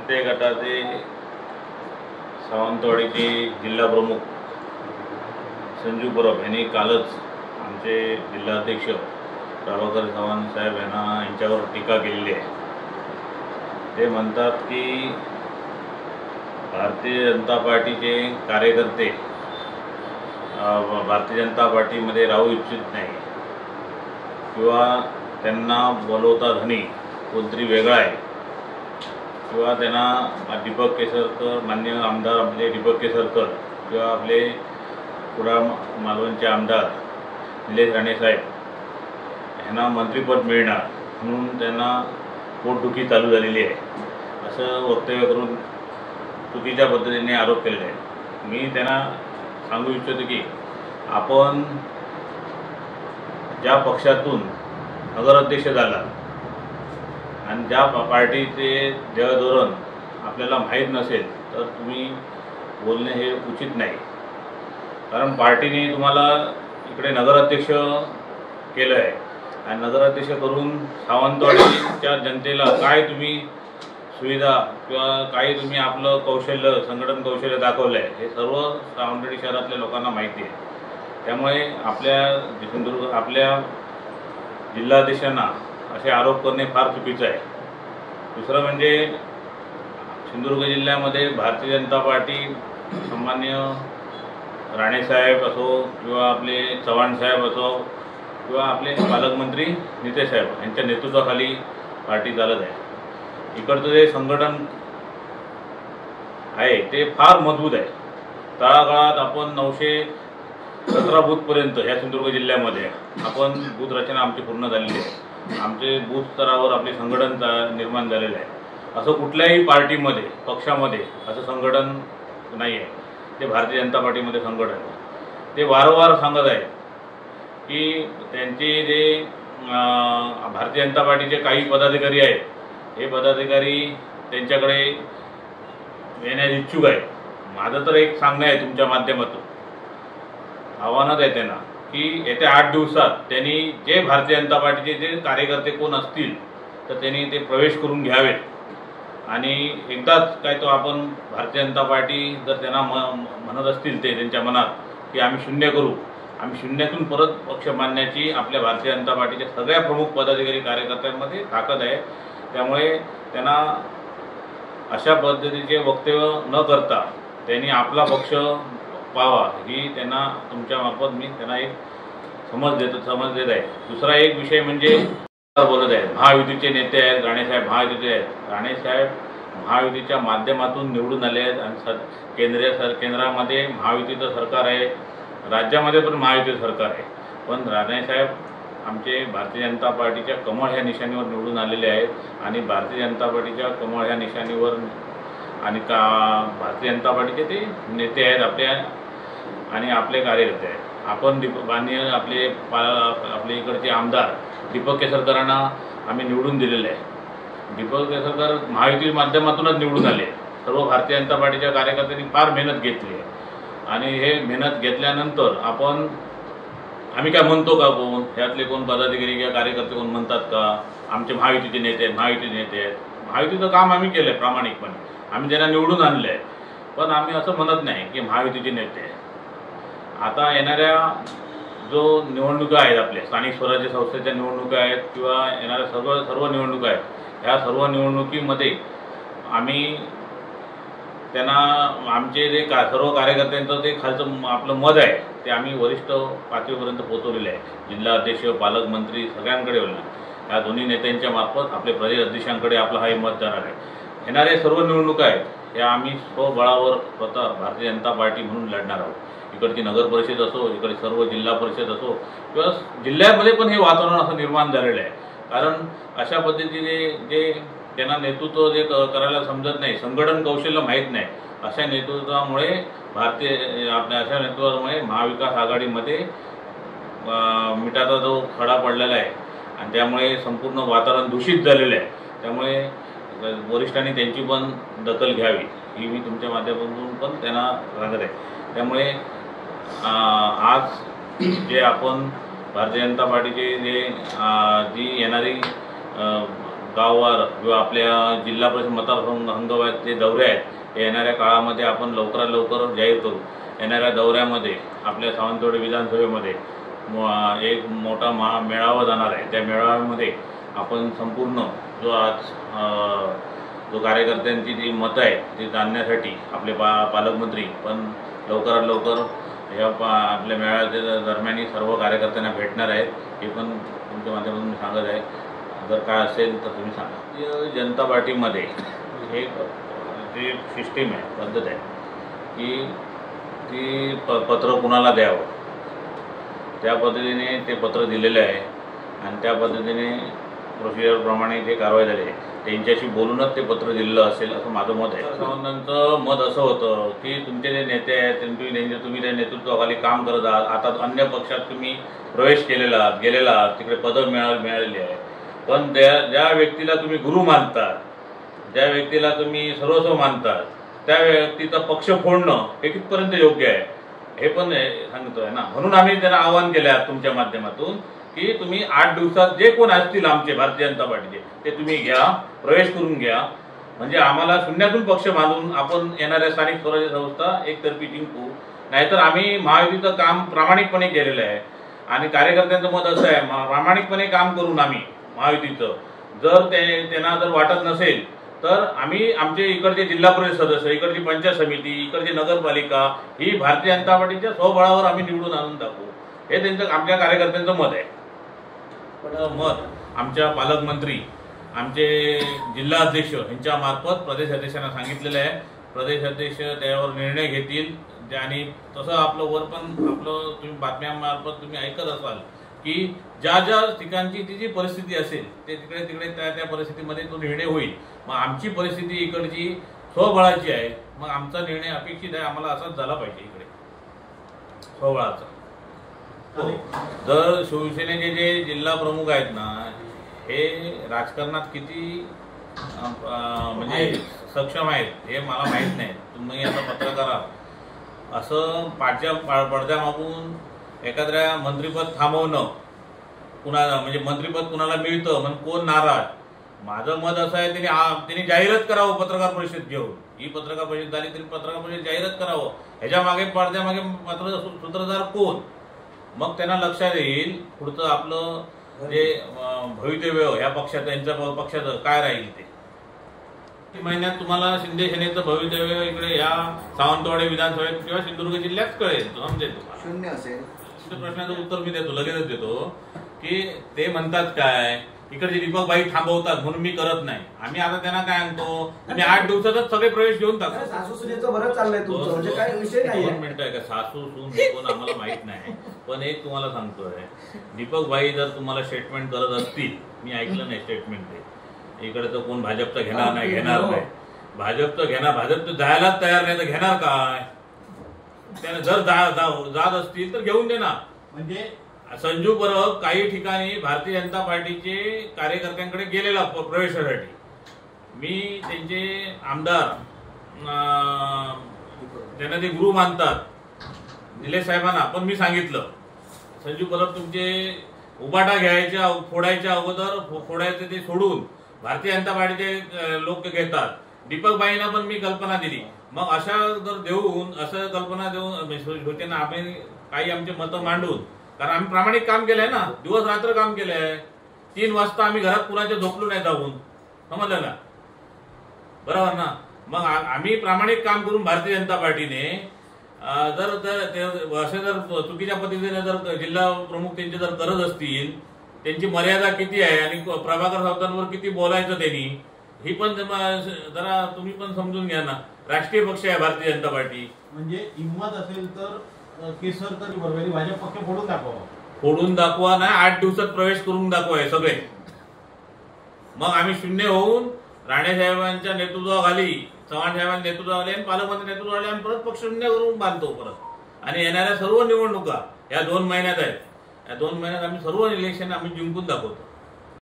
नेते गटाचे सावंतवाडीचे जिल्हा प्रमुख संजू परब यांनी कालच आमचे जिल्हाध्यक्ष प्रभाकर चव्हाण साहेब यांच्यावर टीका केलेली आहे। ते म्हणतात की भारतीय जनता पार्टीचे कार्यकर्ते भारतीय जनता पार्टीमध्ये राहू इच्छित नाही किंवा त्यांना बोलवता धनी कोणतरी वेगळा आहे किंवा त्यांना दीपक केसरकर मान्य आमदार आपले दीपक केसरकर किंवा आपले कुडाळ मालवणचे आमदार निलेश राणे साहेब यांना मंत्रिपद मिळणार म्हणून त्यांना पोटदुखी चालू झालेली आहे असं वक्तव्य करून चुकीच्या पद्धतीने आरोप केलेले आहे। मी त्यांना सांगू इच्छितो की आपण ज्या पक्षातून नगराध्यक्ष झाला आणि ज्या पार्टीचे धोरण आपल्याला माहीत नसेल तर तुम्ही बोलणे हे उचित नाही। कारण पार्टीने तुम्हाला इकडे नगराध्यक्ष केलं आहे आणि नगराध्यक्ष करून सावंतवाडीच्या जनतेला काय तुम्ही सुविधा किंवा काही तुम्ही आपलं कौशल्य संघटन कौशल्य दाखवलं आहे हे सर्व सावंतवाडी शहरातल्या लोकांना माहिती आहे। त्यामुळे आपल्या जिल्हाध्यक्षांना असे आरोप करणे फार चुकीचं आहे। दुसरं म्हणजे सिंधुदुर्ग जिल्ह्यामध्ये भारतीय जनता पार्टी सामान्य राणेसाहेब असो किंवा आपले चव्हाण साहेब असो किंवा आपले पालकमंत्री नितेश साहेब यांच्या नेतृत्वाखाली पार्टी चालत आहे। इकडचं जे संघटन आहे ते फार मजबूत आहे। तळागाळात आपण 917 बूथपर्यंत ह्या सिंधुदुर्ग जिल्ह्यामध्ये आपण बूथ रचना आमची पूर्ण झालेली आहे। आमचे बूथ स्तरावर आपले संघटन निर्माण झालेलं आहे। असं कुठल्याही पार्टीमध्ये पक्षामध्ये असं संघटन नाही आहे ते भारतीय जनता पार्टीमध्ये संघटन आहे। ते वारंवार सांगत आहे की त्यांचे जे भारतीय जनता पार्टीचे काही पदाधिकारी आहेत हे पदाधिकारी त्यांच्याकडे येण्यास इच्छुक आहे। माझं तर एक सांगणं आहे तुमच्या माध्यमातून आव्हानच आहे त्यांना की येत्या 8 दिवसात त्यांनी जे भारतीय जनता पार्टीचे जे कार्यकर्ते कोण असतील तर त्यांनी ते प्रवेश करून घ्यावेत आणि एकदाच काय तो आपण भारतीय जनता पार्टी जर त्यांना म्हणत असतील ते त्यांच्या मनात की आम्ही शून्य करू, आम्ही शून्यातून परत पक्ष मांडण्याची आपल्या भारतीय जनता पार्टीच्या सगळ्या प्रमुख पदाधिकारी कार्यकर्त्यांमध्ये ताकद आहे। त्यामुळे त्यांना अशा पद्धतीचे वक्तव्य न करता त्यांनी आपला पक्ष पाहावा ही त्यांना तुमच्या मार्फत मी त्यांना एक समज देत आहे। दुसरा एक विषय म्हणजे बोलत आहेत महायुतीचे नेते आहेत राणेसाहेब महायुतीचे आहेत। राणेसाहेब महायुतीच्या माध्यमातून निवडून आले आहेत आणि केंद्रामध्ये महायुतीचं सरकार आहे, राज्यामध्ये पण महायुतीचं सरकार आहे। पण राणेसाहेब आमचे भारतीय जनता पार्टीच्या कमळ ह्या निशाणीवर निवडून आलेले आहेत आणि भारतीय जनता पार्टीच्या कमळ ह्या निशाणीवर आणि भारतीय जनता पार्टीचे ते नेते आहेत आपल्या आणि आपले कार्यकर्ते आहेत। आपण माननीय आपले इकडचे आमदार दीपक केसरकरांना आम्ही निवडून दिलेले आहे। दीपक केसरकर महायुती माध्यमातूनच निवडून आले। सर्व भारतीय जनता पार्टीच्या कार्यकर्त्यांनी फार मेहनत घेतली आहे आणि हे मेहनत घेतल्यानंतर आम्ही काय म्हणतो का कोण ह्यातले कोण पदाधिकारी किंवा कार्यकर्ते कोण म्हणतात का आमचे महायुतीचे नेते आहेत महायुतीचं काम आम्ही केलं आहे प्रामाणिकपणे, आम्ही त्यांना निवडून आणलं आहे। पण आम्ही असं म्हणत नाही की महायुतीचे नेते आहेत। आता येणाऱ्या जो निवडणुका आहेत आपल्या स्थानिक स्वराज्य संस्थेच्या निवडणुका आहेत किंवा येणाऱ्या सर्व निवडणुका आहेत ह्या सर्व निवडणुकीमध्ये आम्ही त्यांना आमचे जे सर्व कार्यकर्त्यांचं ते खालचं आपलं मत आहे ते आम्ही वरिष्ठ पातळीपर्यंत पोहोचवलेलं आहे। जिल्हा अध्यक्ष पालकमंत्री सगळ्यांकडे बोलणार या दोन्ही नेत्यांच्या मार्फत आपले प्रदेश अध्यक्षांकडे आपलं हे मत जाणार आहे। येणाऱ्या सर्व निवडणुका आहेत या आम्ही स्वबळावर स्वतः भारतीय जनता पार्टी म्हणून लढणार आहोत। इकडची नगर परिषद असो इकडे सर्व जिल्हा परिषद असो किंवा जिल्ह्यामध्ये पण हे वातावरण असं निर्माण झालेलं आहे। कारण अशा पद्धतीने जे त्यांना नेतृत्व जे करायला समजत नाही, संघटन कौशल्य माहीत नाही, अशा नेतृत्वामुळे अशा नेतृत्वामुळे महाविकास आघाडीमध्ये मिठाचा जो खडा पडलेला आहे आणि त्यामुळे संपूर्ण वातावरण दूषित झालेलं आहे। त्यामुळे वरिष्ठांनी त्यांची पण दखल घ्यावी ही मी तुमच्या माध्यमातून पण त्यांना सांगत आहे। त्यामुळे आज जे आपण भारतीय जनता पार्टीचे जी येणारी गाववार किंवा आपल्या जिल्हा परिषद मतदारसंघाचे जे दौरे आहेत येणाऱ्या काळामध्ये आपण लवकरात लवकर जाहीर करू. येणाऱ्या दौऱ्यामध्ये आपल्या सावंतवाडी विधानसभेमध्ये एक मोठा मेळावा जाणार आहे. त्या मेळाव्यामध्ये आपण संपूर्ण जो आज जो कार्यकर्त्यांची जी मतं आहे ती जाणण्यासाठी आपले पालकमंत्री पण लवकरात लवकर या आपल्या मेळाव्याच्या दरम्यान सर्व कार्यकर्त्यांना भेटणार आहेत. हे पण तुमच्या माध्यमातून मी सांगत आहे. जर काय असेल तर तुम्ही सांगा. भारतीय जनता पार्टीमध्ये एक जी सिस्टीम आहे, पद्धत आहे की ती पत्र कुणाला द्यावं त्या पद्धतीने ते पत्र दिलेलं आहे आणि त्या पद्धतीने प्रोसिजरप्रमाणे जे कारवाई झाली आहे त्यांच्याशी बोलूनच ते पत्र दिलेलं असेल असं माझं मत आहे. सावंतांचं मत असं होतं की तुमचे जे नेते आहेत तुम्ही त्या नेतृत्वाखाली काम करत आहात. आता अन्य पक्षात तुम्ही प्रवेश गेलेला आहात, तिकडे पदं मिळालेली आहे. पण ज्या व्यक्तीला तुम्ही गुरु मानतात, ज्या व्यक्तीला तुम्ही सर्वस्व मानतात त्या व्यक्तीचा पक्ष फोडणं हे कितपर्यंत योग्य आहे हे पण सांगतोय ना. म्हणून आम्ही त्यांना आवाहन केलं आहे तुमच्या माध्यमातून की तुम्ही 8 दिवसात जे कोण असतील आमचे भारतीय जनता पार्टीचे ते तुम्ही घ्या, प्रवेश करून घ्या. म्हणजे आम्हाला शून्यातून पक्ष बांधून आपण येणाऱ्या स्थानिक स्वराज्य संस्था एकतर्फी जिंकू. नाहीतर आम्ही महायुतीचं काम प्रामाणिकपणे केलेलं आहे आणि कार्यकर्त्यांचं मत असं आहे प्रामाणिकपणे काम करून आम्ही महायुतीचं जर त्यांना जर वाटत नसेल तर आम्ही आमचे इकडचे जिल्हा परिषद सदस्य, इकडची पंचायत समिती, इकडची नगरपालिका ही भारतीय जनता पार्टीच्या स्वबळावर आम्ही निवडून आणून टाकू. हे त्यांचं आमच्या कार्यकर्त्यांचं मत आहे. मत आमच्या पालकमंत्री, आमचे जिल्हा अध्यक्ष यांच्या मार्फत प्रदेश अध्यक्षांना सांगितलेलं आहे. प्रदेश अध्यक्ष त्यावर निर्णय घेतील आणि तसं आपलं वर पण आपलं तुम्ही बातम्यांमार्फत तुम्ही ऐकत असाल की ज्या ठिकाणची ती जी परिस्थिती असेल ते तिकडे त्या परिस्थितीमध्ये तो निर्णय होईल. मग आमची परिस्थिती इकडची स्वबळाची आहे. मग आमचा निर्णय अपेक्षित आहे, आम्हाला असाच झाला पाहिजे इकडे स्वबळाचा. जर शिवसेनेचे जे जिल्हा प्रमुख आहेत ना हे राजकारणात किती म्हणजे सक्षम आहेत हे मला माहीत नाही. तुम्ही आता पत्रकार आहात असं पडद्यामागून एखाद्या मंत्रिपद थांबवणं कुणाला म्हणजे मंत्रिपद कुणाला मिळतं म्हणून कोण नाराज. माझं मत असं आहे त्यांनी जाहिरात करावं पत्रकार परिषद घेऊन. ही पत्रकार परिषद झाली तरी पत्रकार परिषद जाहिरात करावं. ह्याच्या मागे पडद्यामागे मात्र सूत्रधार कोण मग त्यांना लक्षात येईल पुढचं आपलं जे भवितव्य ह्या पक्षाचं यांच्या पक्षाचं काय राहील ते. महिन्यात तुम्हाला शिंदे सेनेचं भवितव्य इकडे या सावंतवाडी विधानसभेत किंवा सिंधुदुर्ग जिल्ह्यात कळेल. समजेल तुम्हाला. शून्य असेल. प्रश्नाचं उत्तर मी देतो, लगेचच देतो की ते म्हणतात काय इकडचे दीपक भाई थांबवतात म्हणून मी करत नाही. आम्ही आता त्यांना काय सांगतो तुम्ही 8 दिवसातच सगळे प्रवेश घेऊन टाका. सासू सुनेचं बरंच चाललंय तुमचं म्हणजे काय विषय नाही. 2 मिनिटं आहे का सासू सून कोण आम्हाला माहित नाही. पण एक तुम्हाला सांगतोय दीपक भाई जर तुम्हाला स्टेटमेंट करत असतील, मी ऐकलं नाही स्टेटमेंट ते इकडे तर कोण भाजपचं घेणार नाही. भाजपचं घेणार, भाजप जायलाच तयार नाही तर घेणार काय. त्याने जर जात असतील तर घेऊन देणार. म्हणजे संजू परब काही ठिकाणी भारतीय जनता पार्टीचे कार्यकर्त्यांकडे गेलेला प्रवेशासाठी. मी त्यांचे आमदार त्यांना ते गुरु मानतात निलेश साहेबांना पण मी सांगितलं संजू परब तुमचे उबाटा घ्यायच्या फोडायच्या अगोदर फोडायचे ते सोडून भारतीय जनता पार्टीचे लोक घेतात. दीपक भाईंना पण मी कल्पना दिली. मग अशा जर देऊन असं कल्पना देऊन शिवसेना आम्ही काही आमचे मतं मांडून कारण आम्ही प्रामाणिक काम केलंय ना, दिवस रात्र काम केलंय. 3 वाजता आम्ही घरात कुणाच्या झोपलो नाही जाऊन. समजलं ना बरोबर ना. मग आम्ही प्रामाणिक काम करून भारतीय जनता पार्टीने जर असे जर चुकीच्या पद्धतीने जर जिल्हा प्रमुख त्यांचे जर करत असतील त्यांची मर्यादा किती आहे आणि प्रभाकर सावंतांवर किती बोलायचं त्यांनी ही पण जरा तुम्ही पण समजून घ्या ना. राष्ट्रीय पक्ष आहे भारतीय जनता पार्टी. म्हणजे हिंमत असेल तर केसर तरी बरोबर भाजप पक्ष फोडून दाखवा ना. 8 दिवसात प्रवेश करून दाखवा सगळे. मग आम्ही शून्य होऊन राणे साहेबांच्या नेतृत्वाखाली, चव्हाण साहेबांच्या नेतृत्वाखाली आणि पालकमंत्री नेतृत्वाखाली आम्ही परत पक्ष शून्य करून बांधतो परत. आणि येणाऱ्या सर्व निवडणुका या 2 महिन्यात आहेत. या 2 महिन्यात आम्ही सर्व इलेक्शन आम्ही जिंकून दाखवतो.